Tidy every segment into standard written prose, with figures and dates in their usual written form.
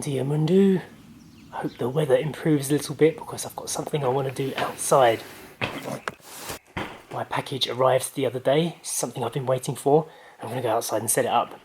dia mundo. I hope the weather improves a little bit because I've got something I want to do outside. My package arrived the other day. It's something I've been waiting for. I'm going to go outside and set it up.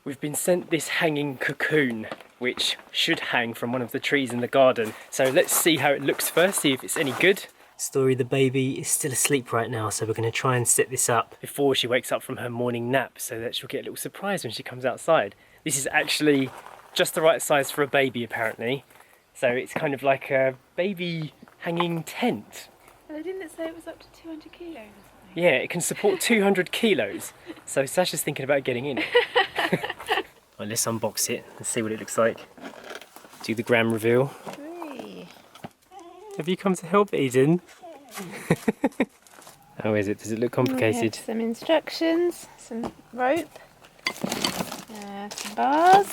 We've been sent this hanging cocoon, which should hang from one of the trees in the garden. So let's see how it looks first, see if it's any good. Story, the baby, is still asleep right now, so we're going to try and set this up before she wakes up from her morning nap so that she'll get a little surprise when she comes outside. This is actually just the right size for a baby, apparently. So it's kind of like a baby hanging tent. Well, didn't it say it was up to 200 kilos or something? Yeah, it can support 200 kilos. So Sasha's thinking about getting in it. Well, let's unbox it and see what it looks like. Do the gram reveal. Hey. Have you come to help, Eden? How is it? Does it look complicated? Some instructions, some rope, some bars,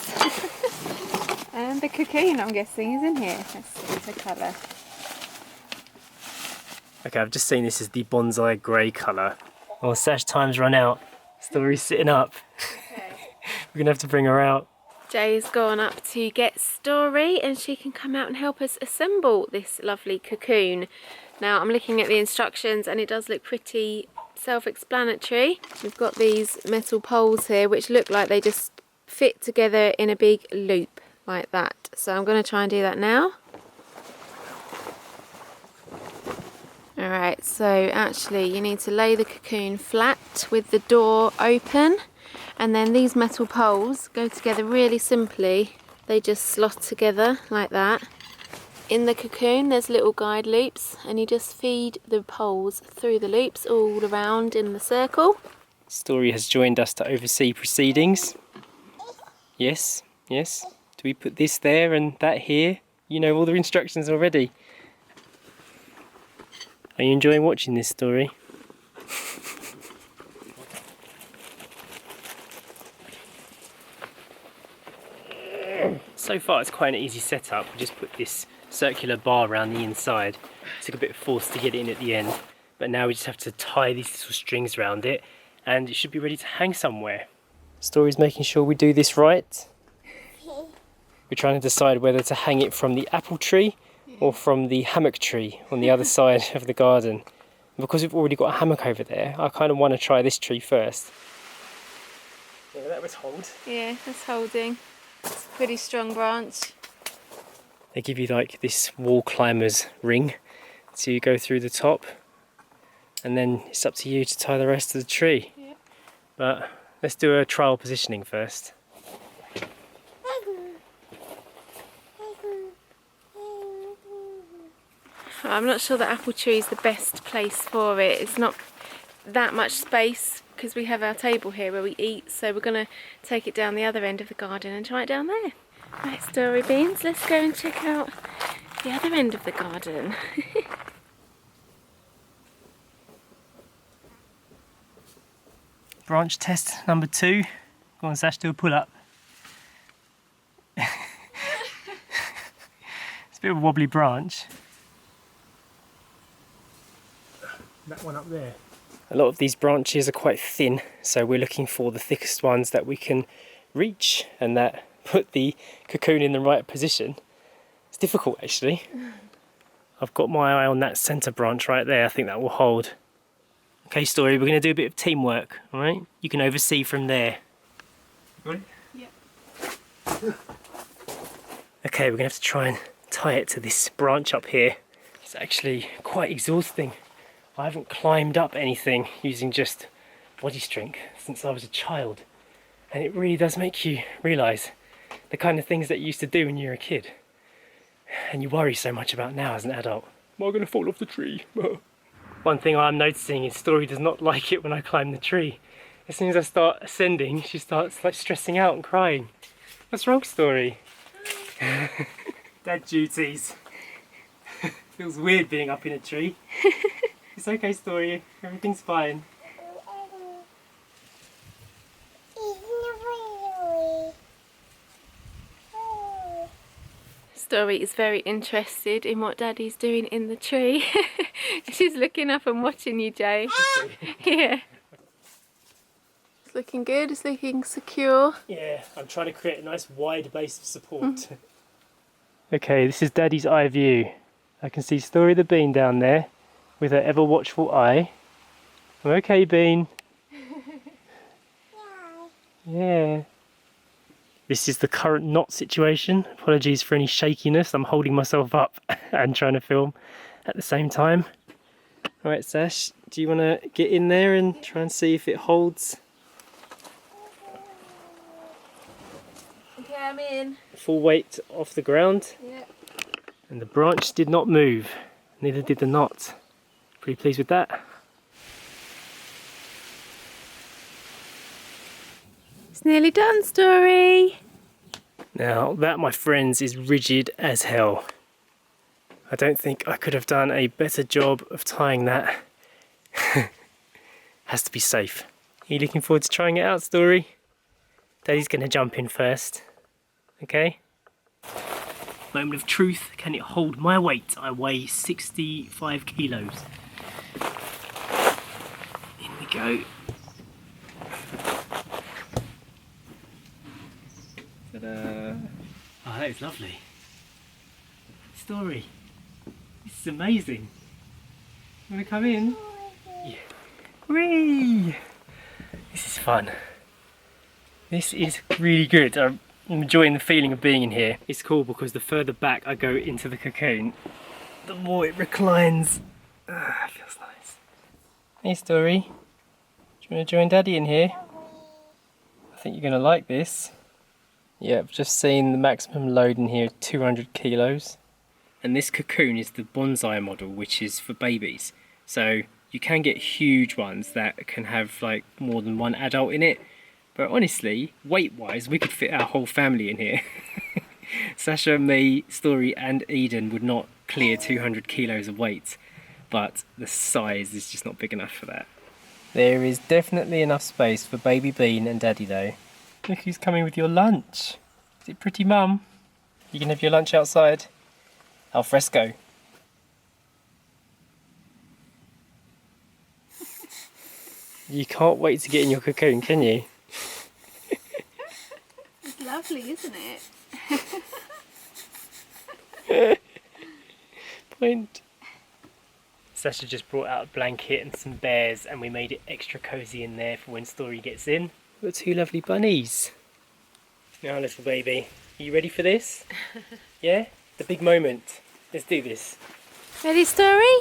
and the cocoon, I'm guessing, is in here. Let's see the colour. Okay, I've just seen this is the bonsai grey colour. Well, Sash, time's run out. Story's sitting up. Okay. We're going to have to bring her out. Jay's gone up to get Story and she can come out and help us assemble this lovely cocoon. Now I'm looking at the instructions and it does look pretty self-explanatory. We've got these metal poles here which look like they just fit together in a big loop like that. So I'm going to try and do that now. Alright, so actually you need to lay the cocoon flat with the door open, and then these metal poles go together really simply. They just slot together like that. In the cocoon there's little guide loops and you just feed the poles through the loops all around in the circle. Story has joined us to oversee proceedings. Yes, yes. Do we put this there and that here? You know all the instructions already. Are you enjoying watching this, Story? So far it's quite an easy setup. We just put this circular bar around the inside. It took a bit of force to get it in at the end, but now we just have to tie these little strings around it and it should be ready to hang somewhere. Story's making sure we do this right. We're trying to decide whether to hang it from the apple tree or from the hammock tree on the other side of the garden. Because we've already got a hammock over there, I kind of want to try this tree first. Yeah, that was hold. Yeah, that's holding. It's a pretty strong branch. They give you like this wall climber's ring to go through the top, and then it's up to you to tie the rest of the tree. Yep. But let's do a trial positioning first. I'm not sure the apple tree is the best place for it. It's not that much space because we have our table here where we eat, so we're going to take it down the other end of the garden and try it down there. Right, Story Beans, let's go and check out the other end of the garden. Branch test number 2. Go on, Sash, do a pull up. It's a bit of a wobbly branch. That one up there. A lot of these branches are quite thin, so we're looking for the thickest ones that we can reach and that put the cocoon in the right position. It's difficult actually. I've got my eye on that centre branch right there. I think that will hold. Okay, Story, we're going to do a bit of teamwork, alright? You can oversee from there. Got it? Yeah. Okay, we're going to have to try and tie it to this branch up here. It's actually quite exhausting. I haven't climbed up anything using just body strength since I was a child. And it really does make you realise the kind of things that you used to do when you were a kid. And you worry so much about now as an adult. Am I going to fall off the tree? One thing I'm noticing is Story does not like it when I climb the tree. As soon as I start ascending, she starts like stressing out and crying. What's wrong, Story? Dad duties. Feels weird being up in a tree. It's okay, Story. Everything's fine. Story is very interested in what Daddy's doing in the tree. She's looking up and watching you, Jay. Yeah. It's looking good, it's looking secure. Yeah, I'm trying to create a nice wide base of support. Okay, this is Daddy's eye view. I can see Story the Bean down there with her ever watchful eye. I'm okay, Bean. Yeah. This is the current knot situation. Apologies for any shakiness. I'm holding myself up and trying to film at the same time. Alright, Sash, do you want to get in there and try and see if it holds? Okay, I'm in. Full weight off the ground. Yeah. And the branch did not move. Neither did the knot. Pretty pleased with that. It's nearly done, Story. Now that, my friends, is rigid as hell. I don't think I could have done a better job of tying that. Has to be safe. Are you looking forward to trying it out, Story? Daddy's going to jump in first. Okay? Moment of truth. Can it hold my weight? I weigh 65 kilos. In we go. Ta-da! Oh, that is lovely. Story. This is amazing. You want to come in? Yeah. Whee! This is fun. This is really good. I'm enjoying the feeling of being in here. It's cool because the further back I go into the cocoon, the more it reclines. Ah, feels nice. Hey, Story. Do you want to join Daddy in here? I think you're going to like this. Yeah, I've just seen the maximum load in here, 200 kilos. And this cocoon is the bonsai model, which is for babies. So you can get huge ones that can have like more than one adult in it. But honestly, weight-wise, we could fit our whole family in here. Sacha, me, Story and Eden would not clear 200 kilos of weight. But the size is just not big enough for that. There is definitely enough space for baby Bean and Daddy though. Look who's coming with your lunch. Is it pretty, Mum? You can have your lunch outside. Al fresco. You can't wait to get in your cocoon, can you? It's lovely, isn't it? Point. Sacha just brought out a blanket and some bears and we made it extra cosy in there for when Story gets in. We've got two lovely bunnies. Now, little baby, are you ready for this? Yeah? The big moment. Let's do this. Ready, Story?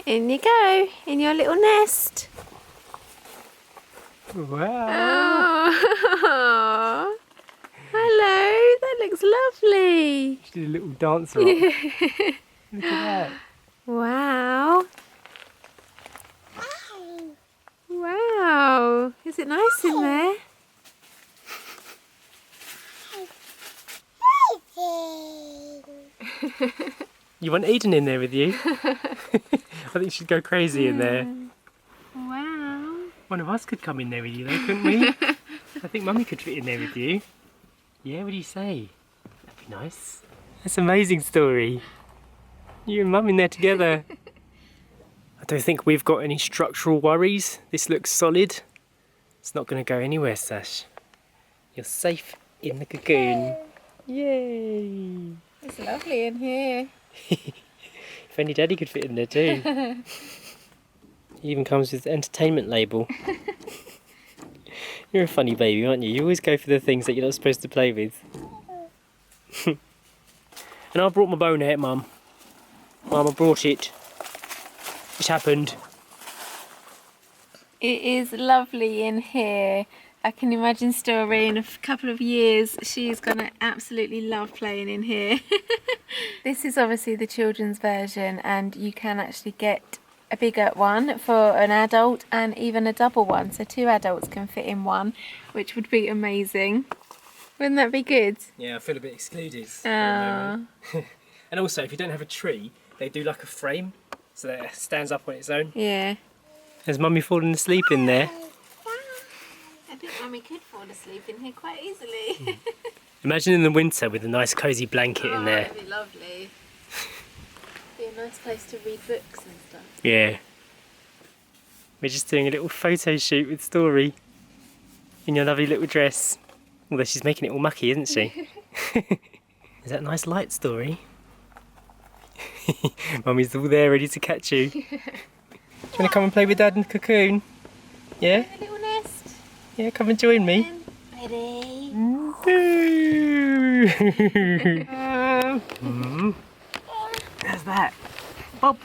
In you go, in your little nest. Wow. Oh. Hello, that looks lovely. She did a little dancer up. Look at that. Wow. Wow. Is it nice in there? You want Eden in there with you? I think she'd go crazy in there. Wow. One of us could come in there with you though, couldn't we? I think Mummy could fit in there with you. Yeah, what do you say? That'd be nice. That's an amazing Story. You and Mum in there together. I don't think we've got any structural worries. This looks solid. It's not going to go anywhere, Sash. You're safe in the cocoon. Yay! It's lovely in here. If only Daddy could fit in there too. He even comes with the entertainment label. You're a funny baby, aren't you? You always go for the things that you're not supposed to play with. And I brought my bow net, Mum. Mum, I brought it. It's happened. It is lovely in here. I can imagine Story in a couple of years. She's going to absolutely love playing in here. This is obviously the children's version, and you can actually get a bigger one for an adult and even a double one. So 2 adults can fit in one, which would be amazing. Wouldn't that be good? Yeah, I feel a bit excluded for a moment. And also, if you don't have a tree, they do like a frame, so that it stands up on its own. Yeah. Has Mummy fallen asleep in there? I think Mummy could fall asleep in here quite easily. Imagine in the winter with a nice cosy blanket in there. That'd be lovely. Be a nice place to read books and stuff. Yeah. We're just doing a little photo shoot with Story. in your lovely little dress. Although she's making it all mucky, isn't she? Is that a nice light, Story? Mummy's all there ready to catch you. Do you want to come and play with Dad in the cocoon? Yeah? A little nest. Yeah, come and join me. Ready? How's that? Bob!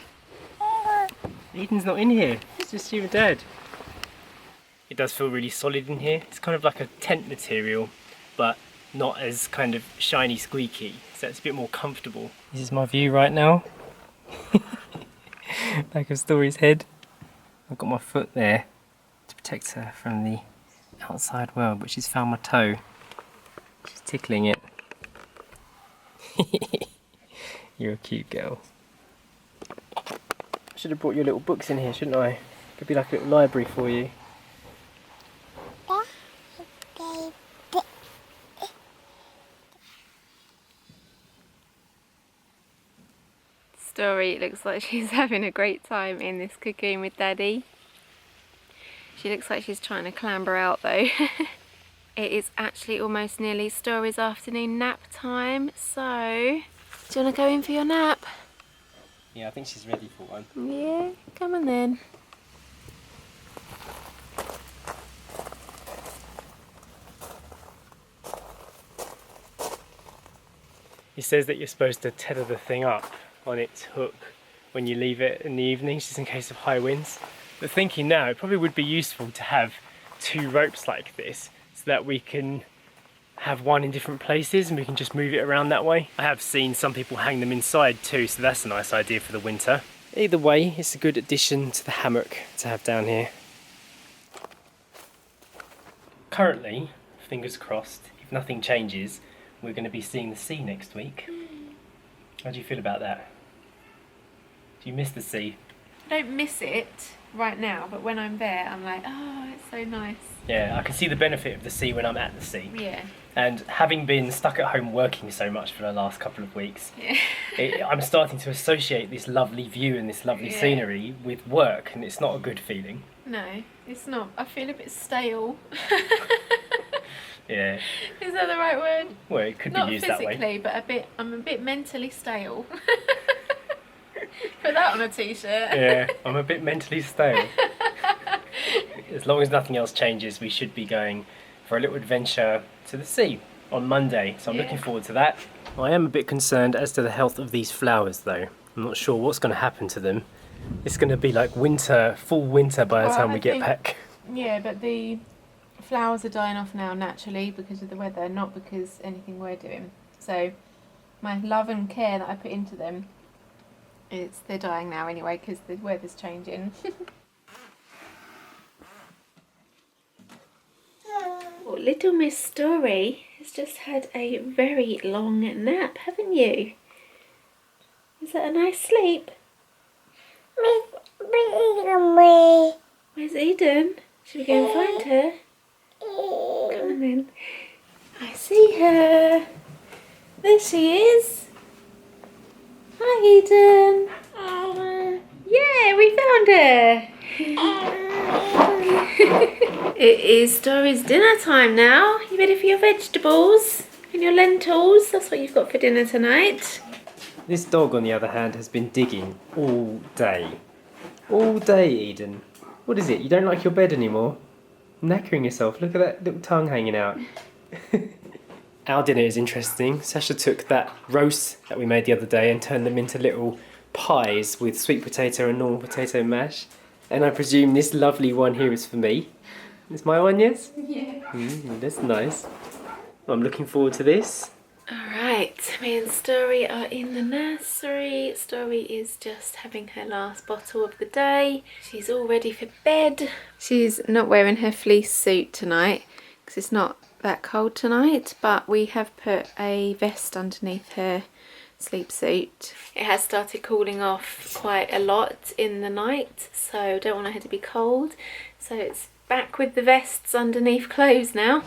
Eden's not in here. It's just you and Dad. It does feel really solid in here. It's kind of like a tent material, but not as kind of shiny squeaky, so it's a bit more comfortable. This is my view right now. Back of Story's head. I've got my foot there to protect her from the outside world, but she's found my toe. She's tickling it. You're a cute girl. I should have brought your little books in here, shouldn't I? Could be like a little library for you. Story looks like she's having a great time in this cocoon with Daddy. She looks like she's trying to clamber out though. It is actually almost nearly Story's afternoon nap time, so do you want to go in for your nap? Yeah, I think she's ready for one. Yeah, come on then. It says that you're supposed to tether the thing up on its hook when you leave it in the evenings, just in case of high winds. But thinking now, it probably would be useful to have 2 ropes like this, so that we can have one in different places and we can just move it around that way. I have seen some people hang them inside too, so that's a nice idea for the winter. Either way, it's a good addition to the hammock to have down here. Currently, fingers crossed, if nothing changes, we're going to be seeing the sea next week. How do you feel about that? Do you miss the sea? I don't miss it right now, but when I'm there, I'm like, oh, it's so nice. Yeah, I can see the benefit of the sea when I'm at the sea. Yeah. And having been stuck at home working so much for the last couple of weeks, Yeah. I'm starting to associate this lovely view and this lovely scenery with work, and it's not a good feeling. No, it's not. I feel a bit stale. Yeah. Is that the right word? Well, it could be used that way. Not physically, but I'm a bit mentally stale. Put that on a t-shirt. Yeah, I'm a bit mentally stale. As long as nothing else changes, we should be going for a little adventure to the sea on Monday, so I'm looking forward to that. I am a bit concerned as to the health of these flowers though. I'm not sure what's going to happen to them. It's going to be like winter, full winter by the time we get back. Yeah, but the flowers are dying off now naturally because of the weather, not because anything we're doing. So my love and care that I put into them, they're dying now anyway because the weather's changing. Well, little Miss Story has just had a very long nap, haven't you? Is that a nice sleep? Where's Eden? Should we go and find her? Come on then. I see her. There she is. Hi Eden. Yeah, we found her. It is Story's dinner time now. You ready for your vegetables and your lentils? That's what you've got for dinner tonight. This dog, on the other hand, has been digging all day. All day, Eden. What is it? You don't like your bed anymore? Knackering yourself. Look at that little tongue hanging out. Our dinner is interesting. Sacha took that roast that we made the other day and turned them into little pies with sweet potato and normal potato mash. And I presume this lovely one here is for me. It's my one, yes? Yeah. That's nice. I'm looking forward to this. Alright, me and Story are in the nursery. Story is just having her last bottle of the day. She's all ready for bed. She's not wearing her fleece suit tonight because it's not that cold tonight, but we have put a vest underneath her sleep suit. It has started cooling off quite a lot in the night, so I don't want her to be cold. So it's back with the vests underneath clothes now.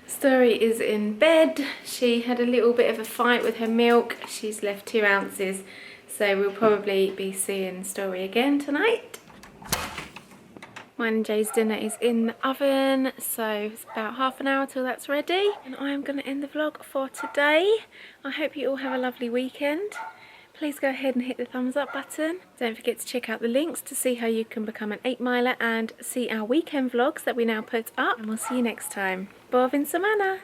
Story is in bed. She had a little bit of a fight with her milk. She's left 2 ounces So we'll probably be seeing Story again tonight. Mine and Jay's dinner is in the oven, so it's about half an hour till that's ready. And I am going to end the vlog for today. I hope you all have a lovely weekend. Please go ahead and hit the thumbs up button. Don't forget to check out the links to see how you can become an 8-miler and see our weekend vlogs that we now put up. And we'll see you next time. Boa fim de semana!